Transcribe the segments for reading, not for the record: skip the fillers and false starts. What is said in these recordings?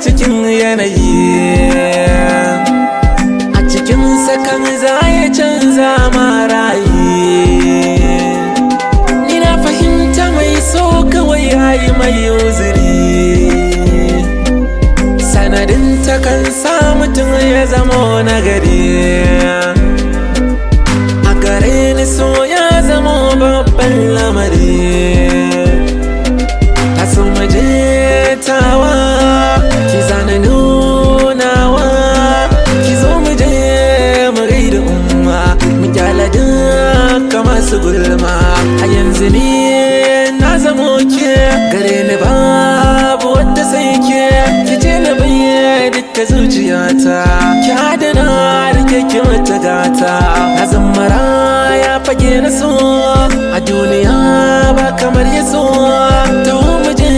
cikin yanayi, a cikin sakan za ya canza ma ra'ayi. Ni na fahimta mai so kawai yayi mai uzuri, sanadin ta kan sa mutum ya zama nagari. A gare ni so ya zama babban lamari. Taso muje tawa, ki zana nunawa, ki zo muje mu gaida umma, mu kyala duka masu gulma. A yanzu ni na zamo ke, gare ni babu wadda sai ke. Ki ce na bayyana duka zuciyata, ki adana rike ki mata gata. Na zama ya fage na so, a duniya ba kamar ya so. Taho muje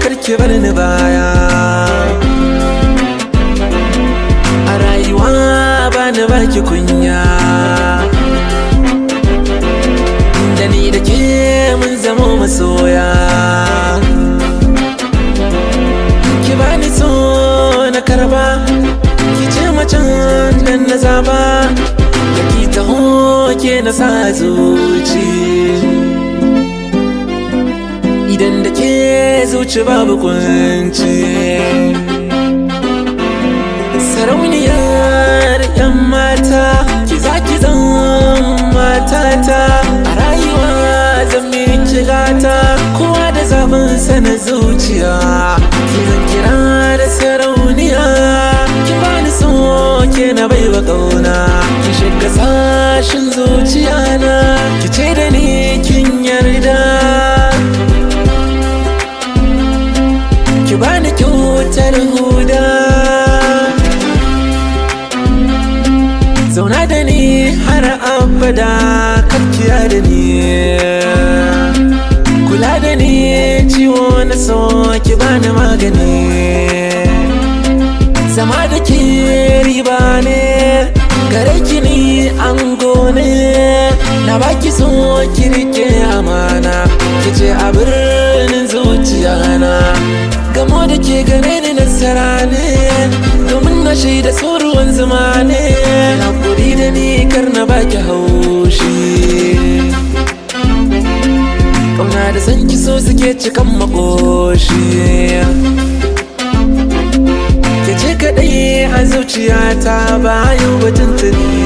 karki bar ni baya, a rayuwa ba ni baki kunya. Da ni da ke mun zamo masoya, ki bani so na karba, ki ce macen dan na zaba. Da ki taho ke na sa zuci, idan da ke zuci babu kunci. Sarauniyar 'yan mata, ki za ki zan matata. A rayuwa zan miki gata, kowa da zaɓinsa na zuciya. Ki zan kira da sarauniya, ki bani so ke na baiwa ƙauna. Ki shiga sashin zuciya na, ki ce da ni kin yarda. Ki bani kyautar huda, zauna da ni har abada. Kakkiya da ni, kula da ni, ciwo na so ki bani magani. Zama da ke riba ne, gare ki ni ango ne. Na baki so ki rike amana, ki ce a birnin zuciya na. Gamo da ke gane ni nasara ne, domin na shaida so ruwan zuma ne. Hakuri da ni kar na baki haushi, kauna da san ki so suke cikan makoshi. Ke ce kaɗai a zuciyata bayan batun tuni.